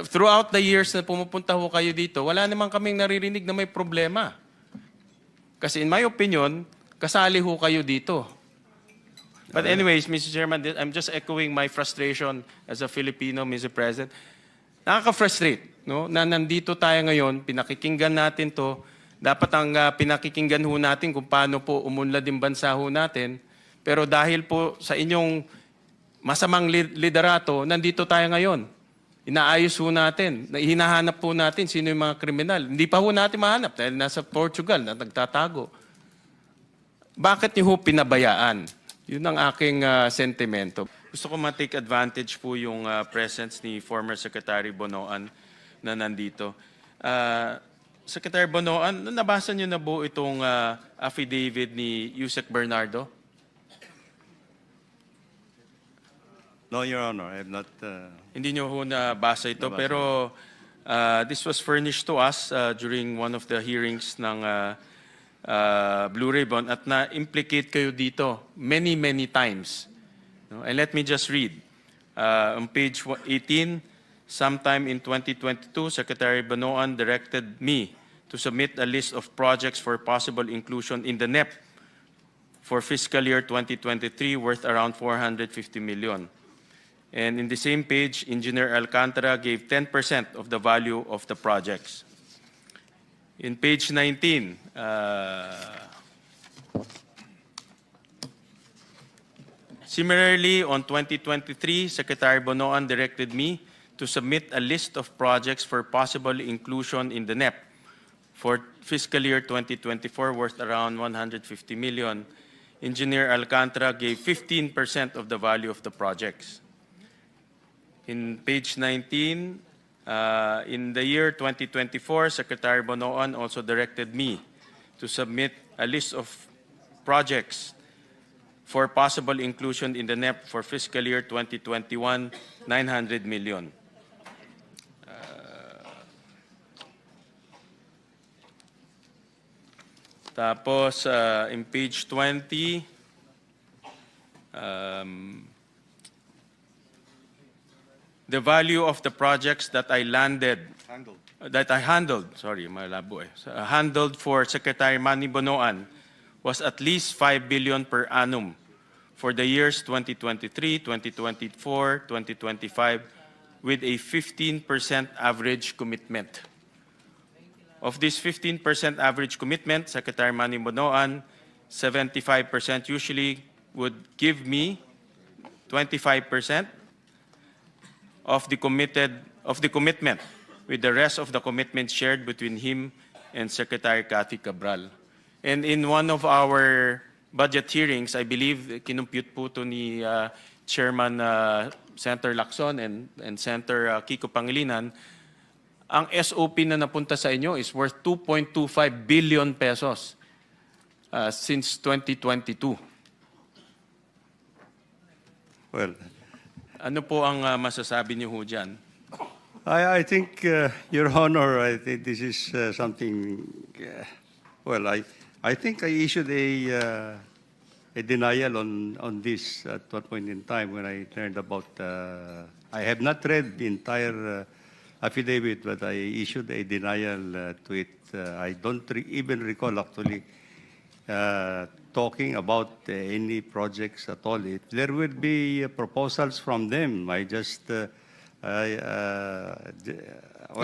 throughout the years na pumupunta ho kayo dito, wala naman kaming naririnig na may problema. Kasi in my opinion, kasali ho kayo dito. But anyways, Mr. Chairman, I'm just echoing my frustration as a Filipino, Mr. President. Nakaka-frustrate, no? Na nandito tayo ngayon, pinakikinggan natin to. Dapat ang pinakikinggan ho natin kung paano po umunlad yung bansa ho natin. Pero dahil po sa inyong masamang liderato, nandito tayo ngayon. Inaayos ho natin. Hinahanap po natin sino yung mga kriminal. Hindi pa ho natin mahanap dahil nasa Portugal na nagtatago. Bakit niyo ho pinabayaan? Yun ang aking sentimento. Gusto ko ma-take advantage po yung presence ni former Secretary Bonoan na nandito. Secretary Bonoan, nabasa niyo na po itong affidavit ni Yusek Bernardo? No, Your Honor, I have not. Hindi niyo ho nabasa ito, pero this was furnished to us during one of the hearings ng Blue Ribbon at na-implicate kayo dito many, many times. No? And let me just read. On page 18, sometime in 2022, Secretary Bonoan directed me to submit a list of projects for possible inclusion in the NEP for fiscal year 2023 worth around 450 million. And in the same page, Engineer Alcantara gave 10% of the value of the projects. In page 19, similarly, on 2023, Secretary Bonoan directed me to submit a list of projects for possible inclusion in the NEP for fiscal year 2024 worth around 150 million. Engineer Alcantara gave 15% of the value of the projects. In page 19, in the year 2024, Secretary Bonoan also directed me to submit a list of projects for possible inclusion in the NEP for fiscal year 2021, 900 million. Tapos, in page 20, the value of the projects that I handled for Secretary Manny Bonoan was at least 5 billion per annum for the years 2023, 2024, 2025 with a 15% average commitment. Of this 15% average commitment, Secretary Manny Bonoan, 75% usually would give me 25% of the commitment, with the rest of the commitment shared between him and Secretary Cathy Cabral. And in one of our budget hearings, I believe, kinumpute po ito ni Chairman Senator Lacson and Senator Kiko Pangilinan, ang SOP na napunta sa inyo is worth 2.25 billion pesos since 2022. Well, ano po ang masasabi niyo ho dyan? I think, Your Honor, I think this is something. Well, I think I issued a denial on this at one point in time when I learned about. I have not read the entire affidavit, but I issued a denial to it. I don't even recall actually talking about any projects at all. If there will be proposals from them, I just. No,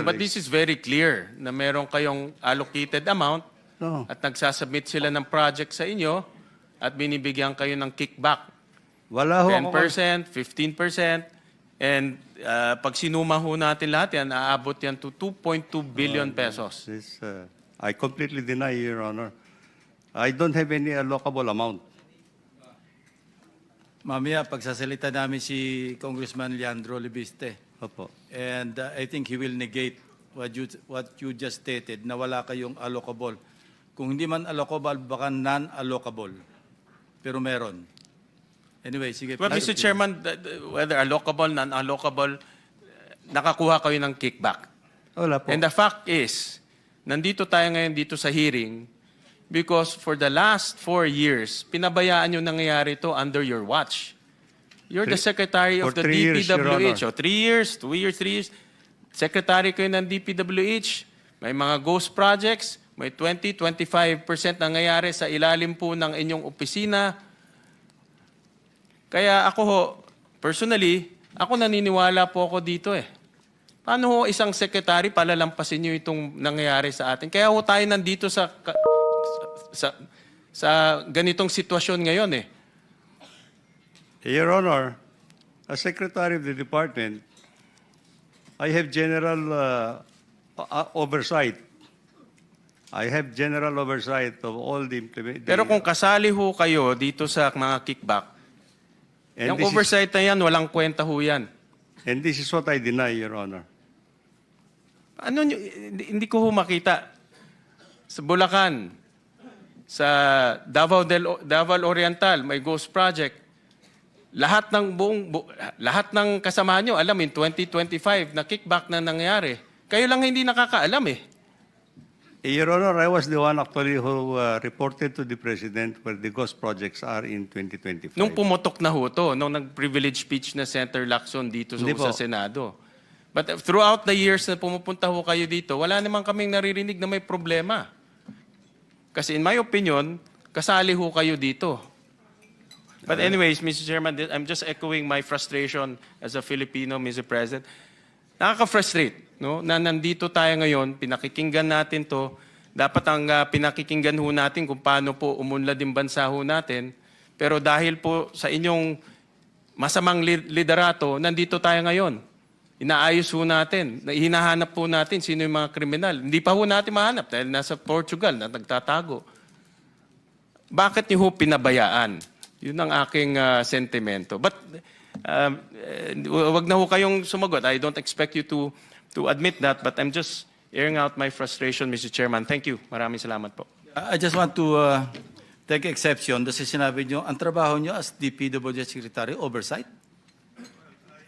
but this is very clear na meron kayong allocated amount at nagsasubmit sila ng project sa inyo at binibigyan kayo ng kickback. Wala ho 10%, 15%, and pag sinuma ho natin lahat yan, aabot yan to 2.2 billion pesos. I completely deny, Your Honor. I don't have any allocable amount. Mamaya, pagsasalita namin si Congressman Leandro Libiste. Opo. And I think he will negate what you just stated, na wala kayong allocable. Kung hindi man allocable, baka non-allocable. Pero meron. Anyway, sige. Well, Mr. Chairman, whether allocable, non-allocable, nakakuha kayo ng kickback. Wala po. And the fact is, nandito tayo ngayon dito sa hearing because for the last 4 years, pinabayaan yung nangyayari ito under your watch. You're the Secretary of the DPWH. 3 years, 2 years, 3 years. Secretary kayo ng DPWH, may mga ghost projects, may 20-25% nangyayari sa ilalim po ng inyong opisina. Kaya ako ho, personally, ako naniniwala po ako dito eh. Paano ho isang secretary palalampasin nyo itong nangyayari sa atin? Kaya ho tayo nandito sa ganitong sitwasyon ngayon eh. Your Honor, as Secretary of the Department, I have general oversight. I have general oversight of all the implement. Pero kung kasali ho kayo dito sa mga kickback, And yung this is- oversight na yan, walang kwenta ho yan. And this is what I deny, Your Honor. Ano nyo, hindi ko ho makita. Sa Bulacan, sa Davao Oriental, may ghost project. Lahat ng kasama nyo, alam in 2025 na kickback na nangyari. Kayo lang hindi nakakaalam eh. Your Honor, I was the one actually who reported to the President where the ghost projects are in 2025. Nung pumutok na ho to, nung nag-privilege speech na Senator Lacson dito Hindi po. sa Senado. But throughout the years na pumupunta ho kayo dito, wala naman kaming naririnig na may problema. Kasi in my opinion, kasali ho kayo dito. But anyways, Mr. Chairman, I'm just echoing my frustration as a Filipino, Mr. President. Nakaka-frustrate, no? Na nandito tayo ngayon, pinakikinggan natin to. Dapat ang pinakikinggan ho natin kung paano po umunlad yung bansa ho natin. Pero dahil po sa inyong masamang liderato, nandito tayo ngayon. Inaayos ho natin. Hinahanap po natin sino yung mga kriminal. Hindi pa ho natin mahanap dahil nasa Portugal na nagtatago. Bakit niyo ho pinabayaan? Yun ang aking sentimento. But wag na ho kayong sumagot. I don't expect you to admit that, but I'm just airing out my frustration, Mr. Chairman. Thank you. Maraming salamat po. I just want to take exception kasi sinabi nyo, ang trabaho nyo as DPWH Secretary, oversight.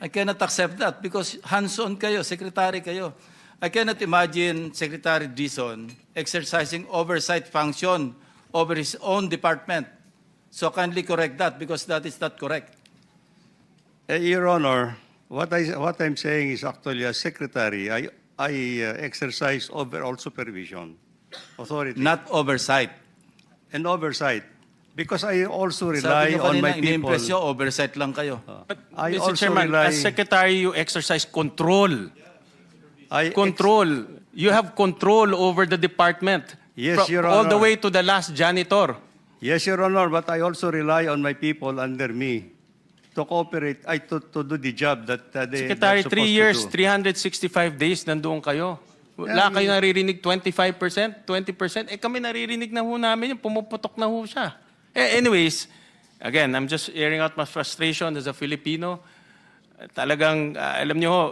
I cannot accept that because hands-on kayo, secretary kayo. I cannot imagine Secretary Dizon exercising oversight function over his own department. So kindly correct that because that is not correct. Your Honor, what I'm saying is actually as Secretary, I exercise overall supervision, authority, Not oversight. and oversight. Because I also Sabi rely nyo on kanina, my people. ini-impress nyo, oversight lang kayo. But, I Mr. also Chairman, rely- as Secretary, you exercise control. I Control. You have control over the department. Yes, Your all the Honor. way to the last janitor. Yes, Your Honor, but I also rely on my people under me to cooperate, to do the job that they're Secretary, supposed 3 years, to do. 365 days, nandoon kayo. Wala kayo naririnig 25%, 20%. Eh kami naririnig na ho namin, yung pumuputok na ho siya. Anyways, again, I'm just airing out my frustration as a Filipino. Talagang, alam niyo ho,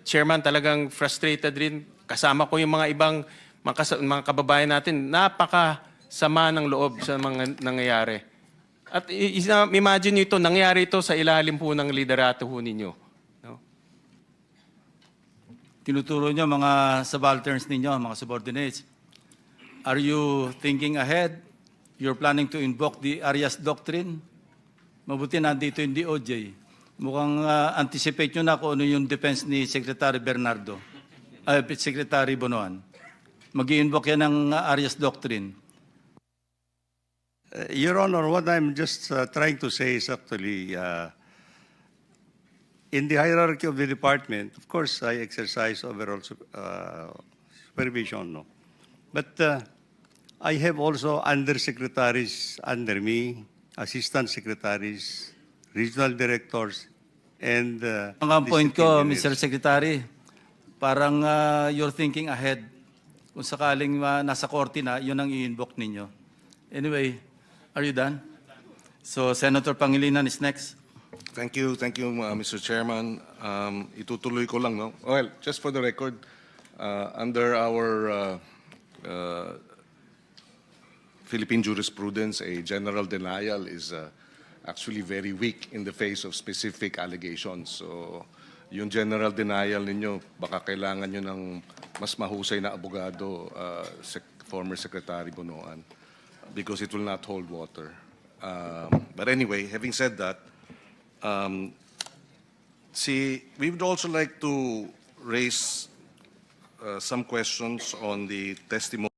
Chairman, talagang frustrated rin. Kasama ko yung mga ibang mga kababayan natin. Napakasama ng loob sa mga nangyayari. At imagine niyo ito, nangyari ito sa ilalim po ng liderato ho ninyo. No? Tinuturo nyo mga subalterns ninyo, mga subordinates. Are you thinking ahead? You're planning to invoke the Arias Doctrine? Mabuti nandito yung DOJ. Mukhang anticipate nyo na kung ano yung defense ni Secretary Bernardo, Secretary Bonoan. Mag-i-invoke yan ng Arias Doctrine. Your Honor, what I'm just trying to say is actually, in the hierarchy of the department, of course, I exercise overall supervision, no? But I have also undersecretaries under me, assistant secretaries, regional directors, and Ang point ko, discipline Mr. units. Secretary, parang you're thinking ahead. Kung sakaling nasa korte na, yun ang i-invoke ninyo. Anyway, are you done? So, Senator Pangilinan is next. Thank you, Mr. Chairman. Itutuloy ko lang, no? Well, just for the record, under our Philippine jurisprudence, a general denial is actually very weak in the face of specific allegations. So, yung general denial ninyo, baka kailangan nyo ng mas mahusay na abogado, former Secretary Bonoan, because it will not hold water. But anyway, having said that, we would also like to raise some questions on the testimony